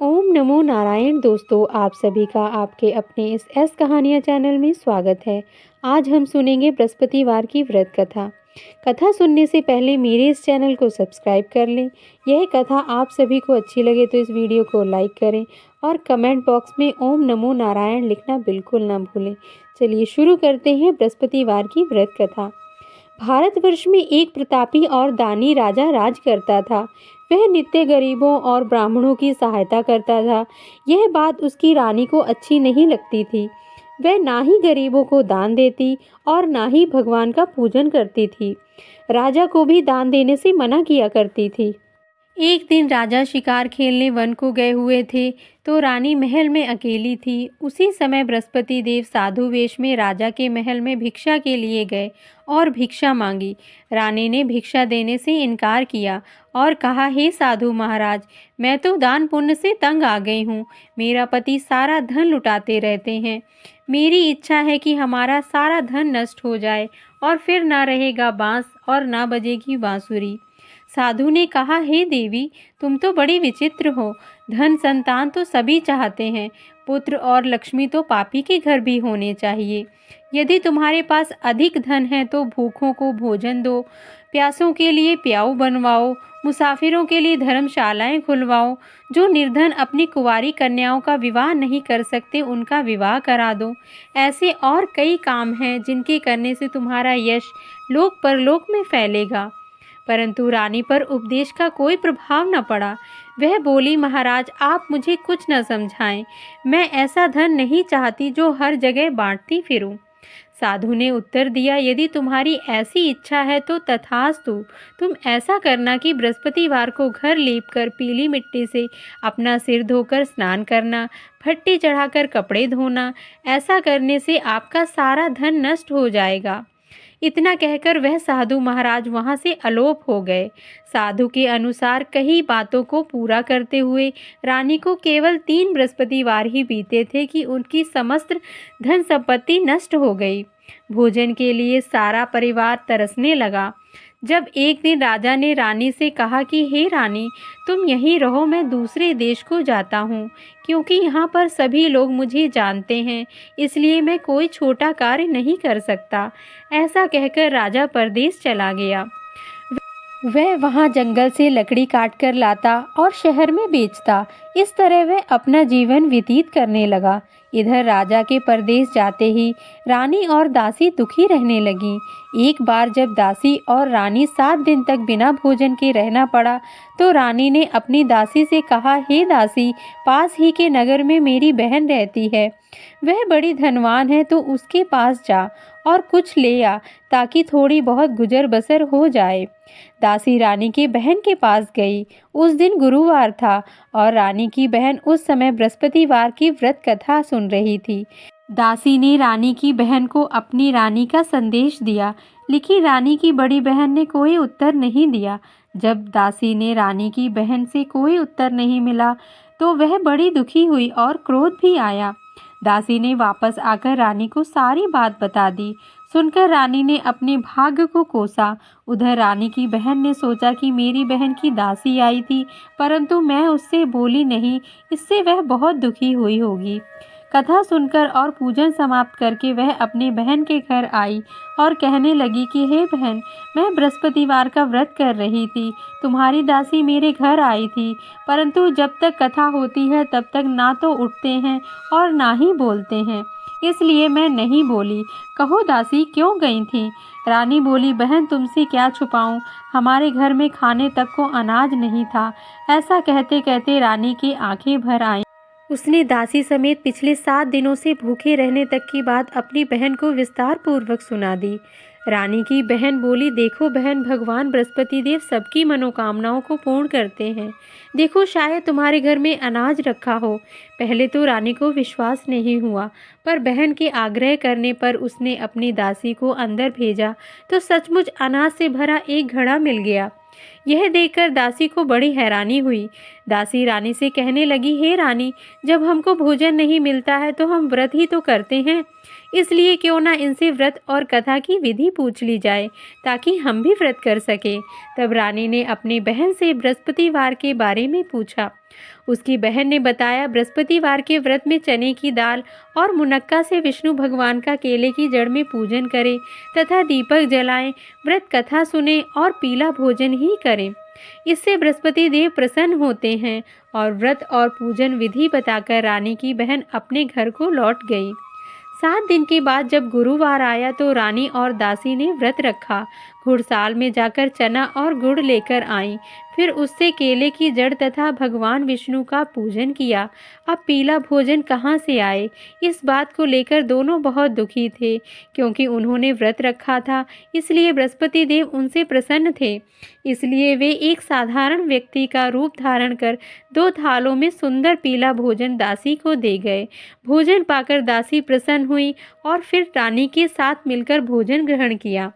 ओम नमो नारायण। दोस्तों, आप सभी का आपके अपने इस कहानियाँ चैनल में स्वागत है। आज हम सुनेंगे बृहस्पतिवार की व्रत कथा। कथा सुनने से पहले मेरे इस चैनल को सब्सक्राइब कर लें। यह कथा आप सभी को अच्छी लगे तो इस वीडियो को लाइक करें और कमेंट बॉक्स में ओम नमो नारायण लिखना बिल्कुल ना भूलें। चलिए शुरू करते हैं बृहस्पतिवार की व्रत कथा। भारतवर्ष में एक प्रतापी और दानी राजा राज करता था। वह नित्य गरीबों और ब्राह्मणों की सहायता करता था। यह बात उसकी रानी को अच्छी नहीं लगती थी। वह ना ही गरीबों को दान देती और ना ही भगवान का पूजन करती थी। राजा को भी दान देने से मना किया करती थी। एक दिन राजा शिकार खेलने वन को गए हुए थे तो रानी महल में अकेली थी। उसी समय बृहस्पति देव साधु वेश में राजा के महल में भिक्षा के लिए गए और भिक्षा मांगी। रानी ने भिक्षा देने से इनकार किया और कहा, हे साधु महाराज, मैं तो दान पुण्य से तंग आ गई हूँ। मेरा पति सारा धन लुटाते रहते हैं। मेरी इच्छा है कि हमारा सारा धन नष्ट हो जाए और फिर ना रहेगा बांस और ना बजेगी बांसुरी। साधु ने कहा, हे देवी, तुम तो बड़ी विचित्र हो। धन संतान तो सभी चाहते हैं, पुत्र और लक्ष्मी तो पापी के घर भी होने चाहिए। यदि तुम्हारे पास अधिक धन है तो भूखों को भोजन दो, प्यासों के लिए प्याऊ बनवाओ, मुसाफिरों के लिए धर्मशालाएं खुलवाओ। जो निर्धन अपनी कुंवारी कन्याओं का विवाह नहीं कर सकते उनका विवाह करा दो। ऐसे और कई काम हैं जिनके करने से तुम्हारा यश लोक परलोक में फैलेगा। परंतु रानी पर उपदेश का कोई प्रभाव न पड़ा। वह बोली, महाराज, आप मुझे कुछ न समझाएं। मैं ऐसा धन नहीं चाहती जो हर जगह बांटती फिरूं। साधु ने उत्तर दिया, यदि तुम्हारी ऐसी इच्छा है तो तथास्तु। तुम ऐसा करना कि बृहस्पतिवार को घर लीपकर पीली मिट्टी से अपना सिर धोकर स्नान करना, भट्टी चढ़ाकर कपड़े धोना। ऐसा करने से आपका सारा धन नष्ट हो जाएगा। इतना कहकर वह साधु महाराज वहां से अलोप हो गए। साधु के अनुसार कई बातों को पूरा करते हुए रानी को केवल 3 बृहस्पतिवार ही बीते थे कि उनकी समस्त धन संपत्ति नष्ट हो गई। भोजन के लिए सारा परिवार तरसने लगा। जब एक दिन राजा ने रानी से कहा कि हे रानी, तुम यहीं रहो, मैं दूसरे देश को जाता हूँ, क्योंकि यहाँ पर सभी लोग मुझे जानते हैं, इसलिए मैं कोई छोटा कार्य नहीं कर सकता। ऐसा कहकर राजा परदेश चला गया। वह वहाँ जंगल से लकड़ी काट कर लाता और शहर में बेचता। इस तरह वह अपना जीवन व्यतीत करने लगा। इधर राजा के परदेश जाते ही रानी और दासी दुखी रहने लगी। एक बार जब दासी और रानी 7 दिन तक बिना भोजन के रहना पड़ा तो रानी ने अपनी दासी से कहा, हे दासी, पास ही के नगर में मेरी बहन रहती है। वह बड़ी धनवान है, तो उसके पास जा और कुछ ले आ ताकि थोड़ी बहुत गुजर बसर हो जाए। दासी रानी की बहन के पास गई। उस दिन गुरुवार था और रानी की बहन उस समय बृहस्पतिवार की व्रत कथा सुन रही थी। दासी ने रानी की बहन को अपनी रानी का संदेश दिया, लेकिन रानी की बड़ी बहन ने कोई उत्तर नहीं दिया। जब दासी ने रानी की बहन से कोई उत्तर नहीं मिला तो वह बड़ी दुखी हुई और क्रोध भी आया। दासी ने वापस आकर रानी को सारी बात बता दी। सुनकर रानी ने अपने भाग्य को कोसा। उधर रानी की बहन ने सोचा कि मेरी बहन की दासी आई थी, परंतु मैं उससे बोली नहीं, इससे वह बहुत दुखी हुई होगी। कथा सुनकर और पूजन समाप्त करके वह अपनी बहन के घर आई और कहने लगी कि हे बहन, मैं बृहस्पतिवार का व्रत कर रही थी। तुम्हारी दासी मेरे घर आई थी, परंतु जब तक कथा होती है तब तक ना तो उठते हैं और ना ही बोलते हैं, इसलिए मैं नहीं बोली। कहो दासी, क्यों गई थी? रानी बोली, बहन, तुमसे क्या छुपाऊं, हमारे घर में खाने तक को अनाज नहीं था। ऐसा कहते कहते रानी की आंखें भर आईं। उसने दासी समेत पिछले 7 दिनों से भूखे रहने तक की बात अपनी बहन को विस्तार पूर्वक सुना दी। रानी की बहन बोली, देखो बहन, भगवान बृहस्पति देव सबकी मनोकामनाओं को पूर्ण करते हैं। देखो, शायद तुम्हारे घर में अनाज रखा हो। पहले तो रानी को विश्वास नहीं हुआ, पर बहन के आग्रह करने पर उसने अपनी दासी को अंदर भेजा तो सचमुच अनाज से भरा एक घड़ा मिल गया। यह देखकर दासी को बड़ी हैरानी हुई। दासी रानी से कहने लगी, हे रानी, जब हमको भोजन नहीं मिलता है तो हम व्रत ही तो करते हैं, इसलिए क्यों ना इनसे व्रत और कथा की विधि पूछ ली जाए ताकि हम भी व्रत कर सके। तब रानी ने अपनी बहन से बृहस्पतिवार के बारे में पूछा। उसकी बहन ने बताया, बृहस्पतिवार के व्रत में चने की दाल और मुनक्का से विष्णु भगवान का केले की जड़ में पूजन करें तथा दीपक जलाएं, व्रत कथा सुने और पीला भोजन ही करें। इससे बृहस्पति देव प्रसन्न होते हैं। और व्रत और पूजन विधि बताकर रानी की बहन अपने घर को लौट गई। 7 दिन के बाद जब गुरुवार आया तो रानी और दासी ने व्रत रखा। घुड़साल में जाकर चना और गुड़ लेकर आईं। फिर उससे केले की जड़ तथा भगवान विष्णु का पूजन किया। अब पीला भोजन कहाँ से आए? इस बात को लेकर दोनों बहुत दुखी थे, क्योंकि उन्होंने व्रत रखा था, इसलिए बृहस्पति देव उनसे प्रसन्न थे। इसलिए वे एक साधारण व्यक्ति का रूप धारण कर 2 थालों में सुंदर पीला भोजन दासी को दे गए। भोजन पाकर दासी प्रसन्न हुई और फिर रानी के साथ मिलकर भोजन ग्रहण किया।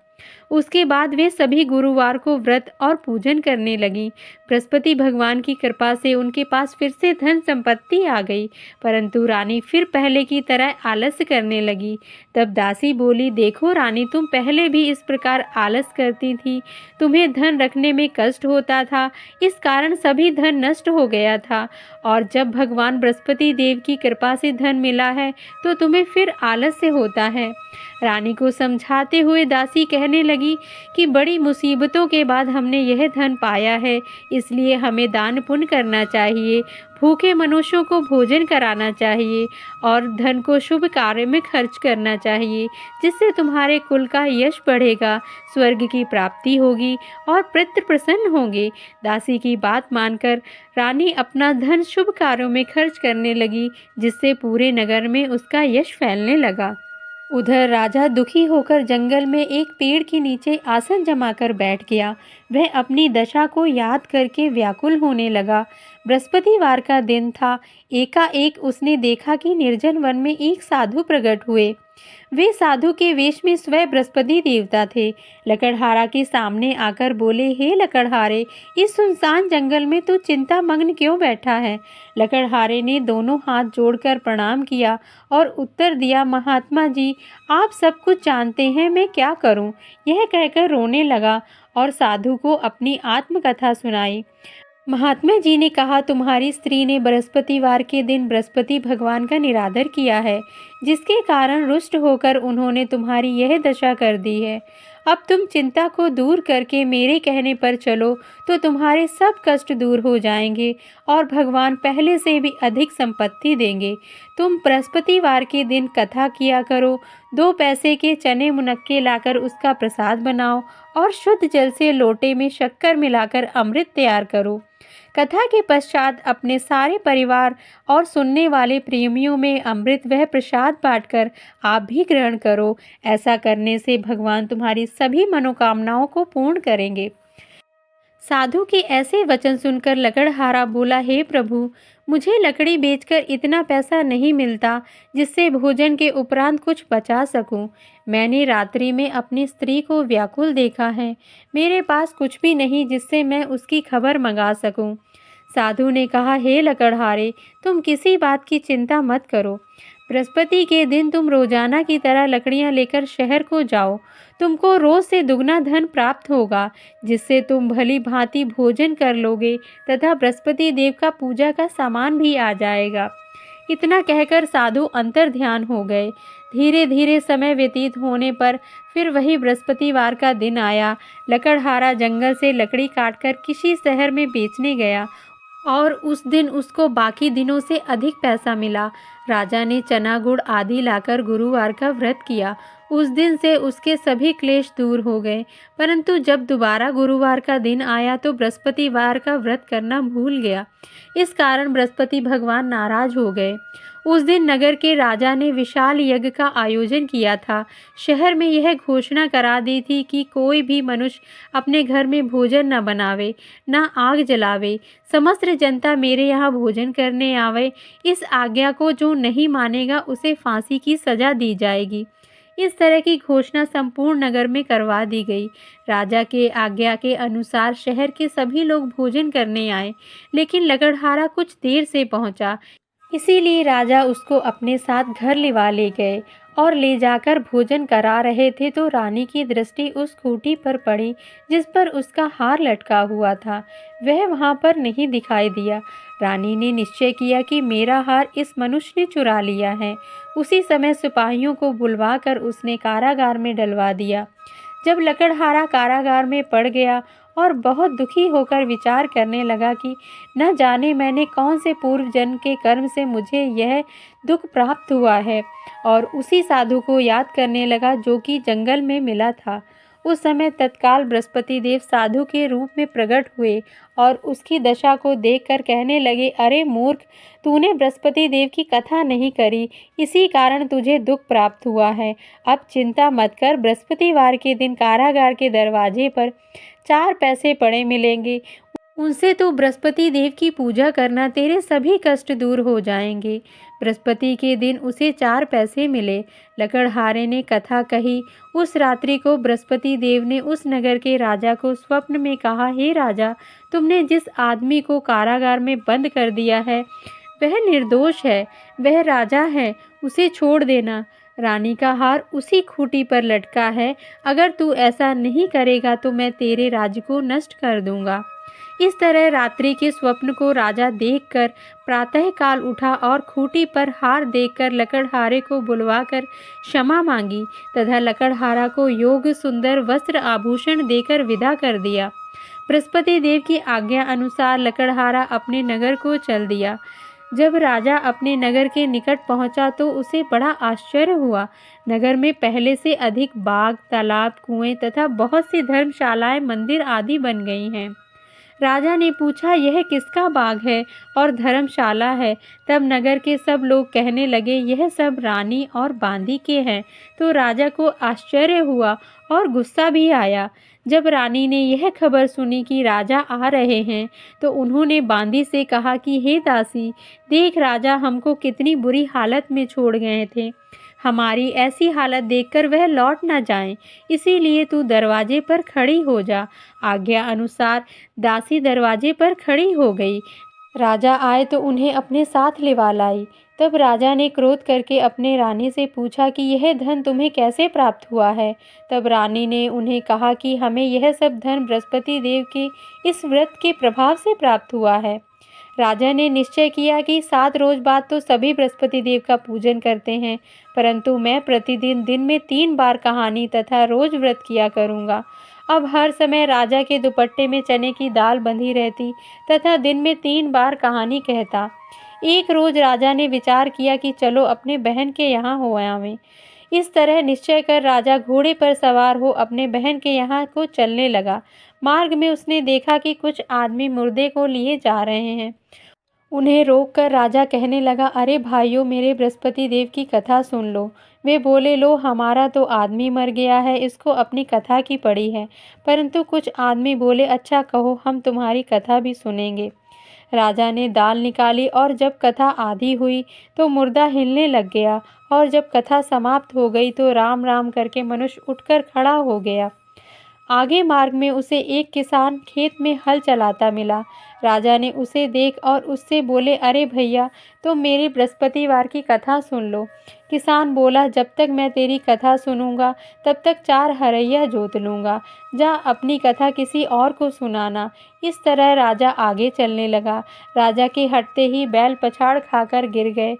उसके बाद वे सभी गुरुवार को व्रत और पूजन करने लगीं। बृहस्पति भगवान की कृपा से उनके पास फिर से धन संपत्ति आ गई, परंतु रानी फिर पहले की तरह आलस्य करने लगी। तब दासी बोली, देखो रानी, तुम पहले भी इस प्रकार आलस करती थी। तुम्हें धन रखने में कष्ट होता था, इस कारण सभी धन नष्ट हो गया था। और जब भगवान बृहस्पति देव की कृपा से धन मिला है तो तुम्हें फिर आलस्य होता है। रानी को समझाते हुए दासी कहने लगी कि बड़ी मुसीबतों के बाद हमने यह धन पाया है, इसलिए हमें दान पुण्य करना चाहिए, भूखे मनुष्यों को भोजन कराना चाहिए और धन को शुभ कार्य में खर्च करना चाहिए, जिससे तुम्हारे कुल का यश बढ़ेगा, स्वर्ग की प्राप्ति होगी और पितृ प्रसन्न होंगे। दासी की बात मानकर रानी अपना धन शुभ कार्यों में खर्च करने लगी, जिससे पूरे नगर में उसका यश फैलने लगा। उधर राजा दुखी होकर जंगल में एक पेड़ के नीचे आसन जमाकर बैठ गया। वह अपनी दशा को याद करके व्याकुल होने लगा। बृहस्पतिवार का दिन था। एकाएक उसने देखा कि निर्जन वन में एक साधु प्रकट हुए। वे साधु के वेश में स्वयं बृहस्पति देवता थे। लकड़हारा के सामने आकर बोले, हे लकड़हारे, इस सुनसान जंगल में तू चिंता मग्न क्यों बैठा है? लकड़हारे ने दोनों हाथ जोड़कर प्रणाम किया और उत्तर दिया, महात्मा जी, आप सब कुछ जानते हैं, मैं क्या करूं? यह कहकर रोने लगा और साधु को अपनी आत्मकथा सुनाई। महात्मा जी ने कहा, तुम्हारी स्त्री ने बृहस्पतिवार के दिन बृहस्पति भगवान का निरादर किया है, जिसके कारण रुष्ट होकर उन्होंने तुम्हारी यह दशा कर दी है। अब तुम चिंता को दूर करके मेरे कहने पर चलो तो तुम्हारे सब कष्ट दूर हो जाएंगे और भगवान पहले से भी अधिक संपत्ति देंगे। तुम बृहस्पतिवार के दिन कथा किया करो, 2 पैसे के चने मुनक्के लाकर उसका प्रसाद बनाओ और शुद्ध जल से लोटे में शक्कर मिलाकर अमृत तैयार करो। कथा के पश्चात अपने सारे परिवार और सुनने वाले प्रेमियों में अमृत वह प्रसाद बांटकर आप भी ग्रहण करो। ऐसा करने से भगवान तुम्हारी सभी मनोकामनाओं को पूर्ण करेंगे। साधु के ऐसे वचन सुनकर लकड़हारा बोला, हे प्रभु, मुझे लकड़ी बेचकर इतना पैसा नहीं मिलता जिससे भोजन के उपरांत कुछ बचा सकूं। मैंने रात्रि में अपनी स्त्री को व्याकुल देखा है। मेरे पास कुछ भी नहीं जिससे मैं उसकी खबर मंगा सकूं। साधु ने कहा, हे लकड़हारे, तुम किसी बात की चिंता मत करो। बृहस्पति के दिन तुम रोजाना की तरह लकड़ियां लेकर शहर को जाओ। तुमको रोज से दुगना धन प्राप्त होगा, जिससे तुम भली भांति भोजन कर लोगे तथा बृहस्पति देव का पूजा का सामान भी आ जाएगा। इतना कहकर साधु अंतर ध्यान हो गए। धीरे धीरे समय व्यतीत होने पर फिर वही बृहस्पतिवार का दिन आया। लकड़हारा जंगल से लकड़ी काटकर किसी शहर में बेचने गया और उस दिन उसको बाकी दिनों से अधिक पैसा मिला। राजा ने चना गुड़ आदि लाकर गुरुवार का व्रत किया। उस दिन से उसके सभी क्लेश दूर हो गए। परंतु जब दोबारा गुरुवार का दिन आया तो बृहस्पतिवार का व्रत करना भूल गया। इस कारण बृहस्पति भगवान नाराज हो गए। उस दिन नगर के राजा ने विशाल यज्ञ का आयोजन किया था। शहर में यह घोषणा करा दी थी कि कोई भी मनुष्य अपने घर में भोजन न बनावे, न आग जलावे। समस्त जनता मेरे यहाँ भोजन करने आवे। इस आज्ञा को जो नहीं मानेगा उसे फांसी की सजा दी जाएगी। इस तरह की घोषणा संपूर्ण नगर में करवा दी गई। राजा के आज्ञा के अनुसार शहर के सभी लोग भोजन करने आए, लेकिन लकड़हारा कुछ देर से पहुंचा। इसीलिए राजा उसको अपने साथ घर लिवा ले गए और ले जाकर भोजन करा रहे थे तो रानी की दृष्टि उस खूंटी पर पड़ी जिस पर उसका हार लटका हुआ था। वह वहां पर नहीं दिखाई दिया। रानी ने निश्चय किया कि मेरा हार इस मनुष्य ने चुरा लिया है। उसी समय सिपाहियों को बुलवाकर उसने कारागार में डलवा दिया। जब लकड़हारा कारागार में पड़ गया और बहुत दुखी होकर विचार करने लगा कि न जाने मैंने कौन से पूर्व जन्म के कर्म से मुझे यह दुख प्राप्त हुआ है, और उसी साधु को याद करने लगा जो कि जंगल में मिला था। उस समय तत्काल बृहस्पति देव साधु के रूप में प्रकट हुए और उसकी दशा को देखकर कहने लगे, अरे मूर्ख, तूने बृहस्पति देव की कथा नहीं करी, इसी कारण तुझे दुख प्राप्त हुआ है। अब चिंता मत कर, बृहस्पतिवार के दिन कारागार के दरवाजे पर 4 पैसे पड़े मिलेंगे, उनसे तो बृहस्पति देव की पूजा करना, तेरे सभी कष्ट दूर हो जाएंगे। बृहस्पति के दिन उसे 4 पैसे मिले। लकड़हारे ने कथा कही। उस रात्रि को बृहस्पति देव ने उस नगर के राजा को स्वप्न में कहा, हे राजा, तुमने जिस आदमी को कारागार में बंद कर दिया है वह निर्दोष है, वह राजा है, उसे छोड़ देना। रानी का हार उसी खूंटी पर लटका है, अगर तू ऐसा नहीं करेगा तो मैं तेरे राज्य को नष्ट कर दूंगा। इस तरह रात्रि के स्वप्न को राजा देखकर प्रातः काल उठा और खूंटी पर हार देखकर लकड़हारे को बुलवाकर क्षमा मांगी तथा लकड़हारा को योग सुंदर वस्त्र आभूषण देकर विदा कर दिया। बृहस्पति देव की आज्ञा अनुसार लकड़हारा अपने नगर को चल दिया। जब राजा अपने नगर के निकट पहुंचा तो उसे बड़ा आश्चर्य हुआ। नगर में पहले से अधिक बाग, तालाब, कुएं तथा बहुत सी धर्मशालाएं, मंदिर आदि बन गई हैं। राजा ने पूछा, यह किसका बाग है और धर्मशाला है? तब नगर के सब लोग कहने लगे, यह सब रानी और बांदी के हैं। तो राजा को आश्चर्य हुआ और गुस्सा भी आया। जब रानी ने यह खबर सुनी कि राजा आ रहे हैं तो उन्होंने बांदी से कहा कि हे दासी, देख राजा हमको कितनी बुरी हालत में छोड़ गए थे। हमारी ऐसी हालत देखकर वह लौट न जाएं, इसीलिए तू दरवाजे पर खड़ी हो जा। आज्ञा अनुसार दासी दरवाजे पर खड़ी हो गई। राजा आए तो उन्हें अपने साथ लिवा लाई। तब राजा ने क्रोध करके अपने रानी से पूछा कि यह धन तुम्हें कैसे प्राप्त हुआ है? तब रानी ने उन्हें कहा कि हमें यह सब धन बृहस्पति देव के इस व्रत के प्रभाव से प्राप्त हुआ है। राजा ने निश्चय किया कि 7 रोज बाद तो सभी बृहस्पति देव का पूजन करते हैं, परंतु मैं प्रतिदिन दिन में 3 बार कहानी तथा रोज व्रत किया करूँगा। अब हर समय राजा के दुपट्टे में चने की दाल बंधी रहती तथा दिन में 3 बार कहानी कहता। एक रोज राजा ने विचार किया कि चलो अपने बहन के यहाँ हो आवें। इस तरह निश्चय कर राजा घोड़े पर सवार हो अपने बहन के यहाँ को चलने लगा। मार्ग में उसने देखा कि कुछ आदमी मुर्दे को लिए जा रहे हैं। उन्हें रोककर राजा कहने लगा, अरे भाइयों, मेरे बृहस्पति देव की कथा सुन लो। वे बोले, लो, हमारा तो आदमी मर गया है, इसको अपनी कथा की पड़ी है। परंतु कुछ आदमी बोले, अच्छा कहो, हम तुम्हारी कथा भी सुनेंगे। राजा ने दाल निकाली और जब कथा आधी हुई तो मुर्दा हिलने लग गया, और जब कथा समाप्त हो गई तो राम राम करके मनुष्य उठकर खड़ा हो गया। आगे मार्ग में उसे एक किसान खेत में हल चलाता मिला। राजा ने उसे देख और उससे बोले, अरे भैया, तुम मेरी बृहस्पतिवार की कथा सुन लो। किसान बोला, जब तक मैं तेरी कथा सुनूंगा तब तक 4 हरैया जोत लूँगा। जा अपनी कथा किसी और को सुनाना। इस तरह राजा आगे चलने लगा। राजा के हटते ही बैल पछाड़ खाकर गिर गए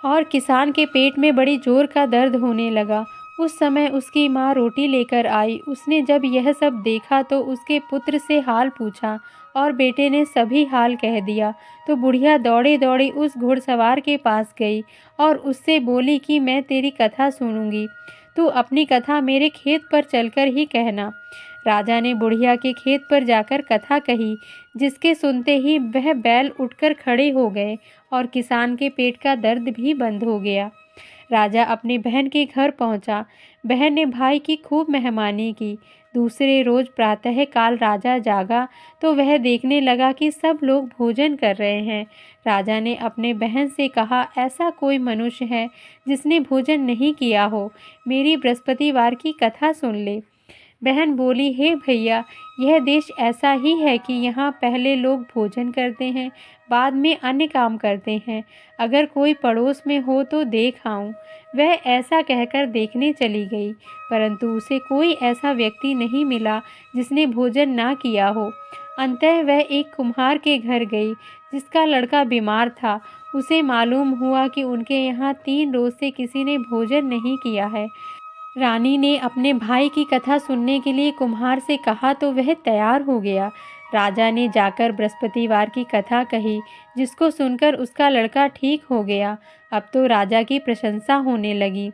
और किसान के पेट में बड़ी जोर का दर्द होने लगा। उस समय उसकी माँ रोटी लेकर आई। उसने जब यह सब देखा तो उसके पुत्र से हाल पूछा और बेटे ने सभी हाल कह दिया। तो बुढ़िया दौड़े दौड़े उस घुड़सवार के पास गई और उससे बोली कि मैं तेरी कथा सुनूंगी, तू अपनी कथा मेरे खेत पर चलकर ही कहना। राजा ने बुढ़िया के खेत पर जाकर कथा कही, जिसके सुनते ही वह बैल उठकर खड़े हो गए और किसान के पेट का दर्द भी बंद हो गया। राजा अपनी बहन के घर पहुंचा। बहन ने भाई की खूब मेहमानी की। दूसरे रोज प्रातः काल राजा जागा तो वह देखने लगा कि सब लोग भोजन कर रहे हैं। राजा ने अपने बहन से कहा, ऐसा कोई मनुष्य है जिसने भोजन नहीं किया हो, मेरी बृहस्पतिवार की कथा सुन ले। बहन बोली, हे भैया, यह देश ऐसा ही है कि यहाँ पहले लोग भोजन करते हैं, बाद में अन्य काम करते हैं। अगर कोई पड़ोस में हो तो देख आऊँ। वह ऐसा कहकर देखने चली गई, परंतु उसे कोई ऐसा व्यक्ति नहीं मिला जिसने भोजन ना किया हो। अंततः वह एक कुम्हार के घर गई जिसका लड़का बीमार था। उसे मालूम हुआ कि उनके यहाँ 3 रोज से किसी ने भोजन नहीं किया है। रानी ने अपने भाई की कथा सुनने के लिए कुम्हार से कहा तो वह तैयार हो गया। राजा ने जाकर बृहस्पतिवार की कथा कही, जिसको सुनकर उसका लड़का ठीक हो गया। अब तो राजा की प्रशंसा होने लगी।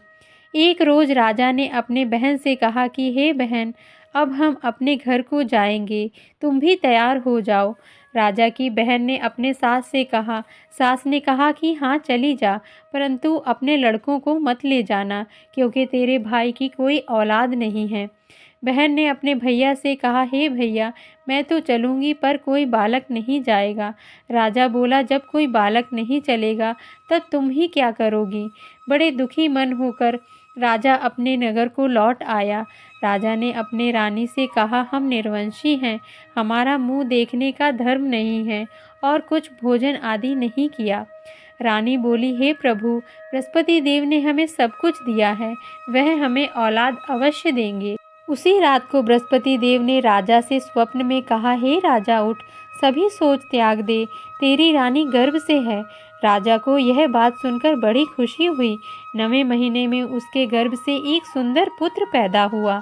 एक रोज राजा ने अपने बहन से कहा कि हे बहन, अब हम अपने घर को जाएंगे, तुम भी तैयार हो जाओ। राजा की बहन ने अपने सास से कहा। सास ने कहा कि हाँ चली जा, परंतु अपने लड़कों को मत ले जाना, क्योंकि तेरे भाई की कोई औलाद नहीं है। बहन ने अपने भैया से कहा, हे भैया, मैं तो चलूँगी पर कोई बालक नहीं जाएगा। राजा बोला, जब कोई बालक नहीं चलेगा तब तुम ही क्या करोगी। बड़े दुखी मन होकर राजा अपने नगर को लौट आया। राजा ने अपने रानी से कहा, हम निर्वंशी हैं, हमारा मुंह देखने का धर्म नहीं है और कुछ भोजन आदि नहीं किया। रानी बोली, हे प्रभु, बृहस्पति देव ने हमें सब कुछ दिया है, वह हमें औलाद अवश्य देंगे। उसी रात को बृहस्पति देव ने राजा से स्वप्न में कहा, हे राजा उठ, सभी सोच त्याग दे, तेरी रानी गर्भ से है। राजा को यह बात सुनकर बड़ी खुशी हुई। 9वें महीने में उसके गर्भ से एक सुंदर पुत्र पैदा हुआ।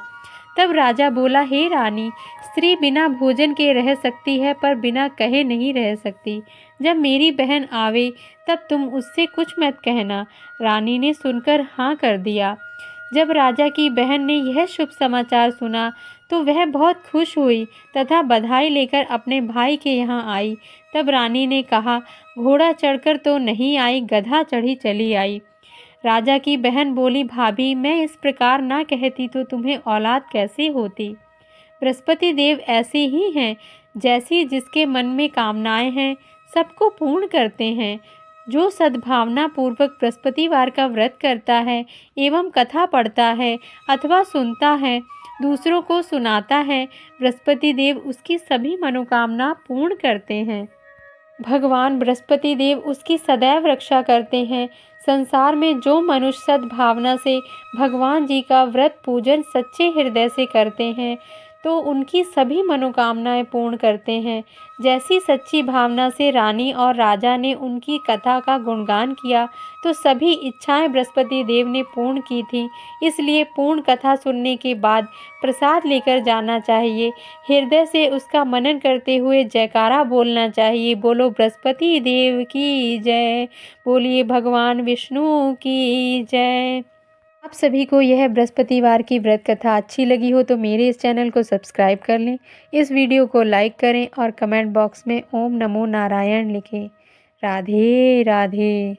तब राजा बोला, हे रानी, स्त्री बिना भोजन के रह सकती है पर बिना कहे नहीं रह सकती। जब मेरी बहन आवे तब तुम उससे कुछ मत कहना। रानी ने सुनकर हाँ कर दिया। जब राजा की बहन ने यह शुभ समाचार सुना तो वह बहुत खुश हुई तथा बधाई लेकर अपने भाई के यहाँ आई। तब रानी ने कहा, घोड़ा चढ़कर तो नहीं आई, गधा चढ़ी चली आई। राजा की बहन बोली, भाभी, मैं इस प्रकार ना कहती तो तुम्हें औलाद कैसे होती। बृहस्पति देव ऐसे ही हैं, जैसी जिसके मन में कामनाएं हैं सबको पूर्ण करते हैं। जो सद्भावना पूर्वक बृहस्पतिवार का व्रत करता है एवं कथा पढ़ता है अथवा सुनता है, दूसरों को सुनाता है, बृहस्पति देव उसकी सभी मनोकामना पूर्ण करते हैं। भगवान बृहस्पति देव उसकी सदैव रक्षा करते हैं। संसार में जो मनुष्य सद्भावना से भगवान जी का व्रत पूजन सच्चे हृदय से करते हैं तो उनकी सभी मनोकामनाएं पूर्ण करते हैं। जैसी सच्ची भावना से रानी और राजा ने उनकी कथा का गुणगान किया तो सभी इच्छाएं बृहस्पति देव ने पूर्ण की थी। इसलिए पूर्ण कथा सुनने के बाद प्रसाद लेकर जाना चाहिए। हृदय से उसका मनन करते हुए जयकारा बोलना चाहिए। बोलो बृहस्पति देव की जय, बोलिए भगवान विष्णु की जय। आप सभी को यह बृहस्पतिवार की व्रत कथा अच्छी लगी हो तो मेरे इस चैनल को सब्सक्राइब कर लें, इस वीडियो को लाइक करें और कमेंट बॉक्स में ओम नमो नारायण लिखें। राधे राधे।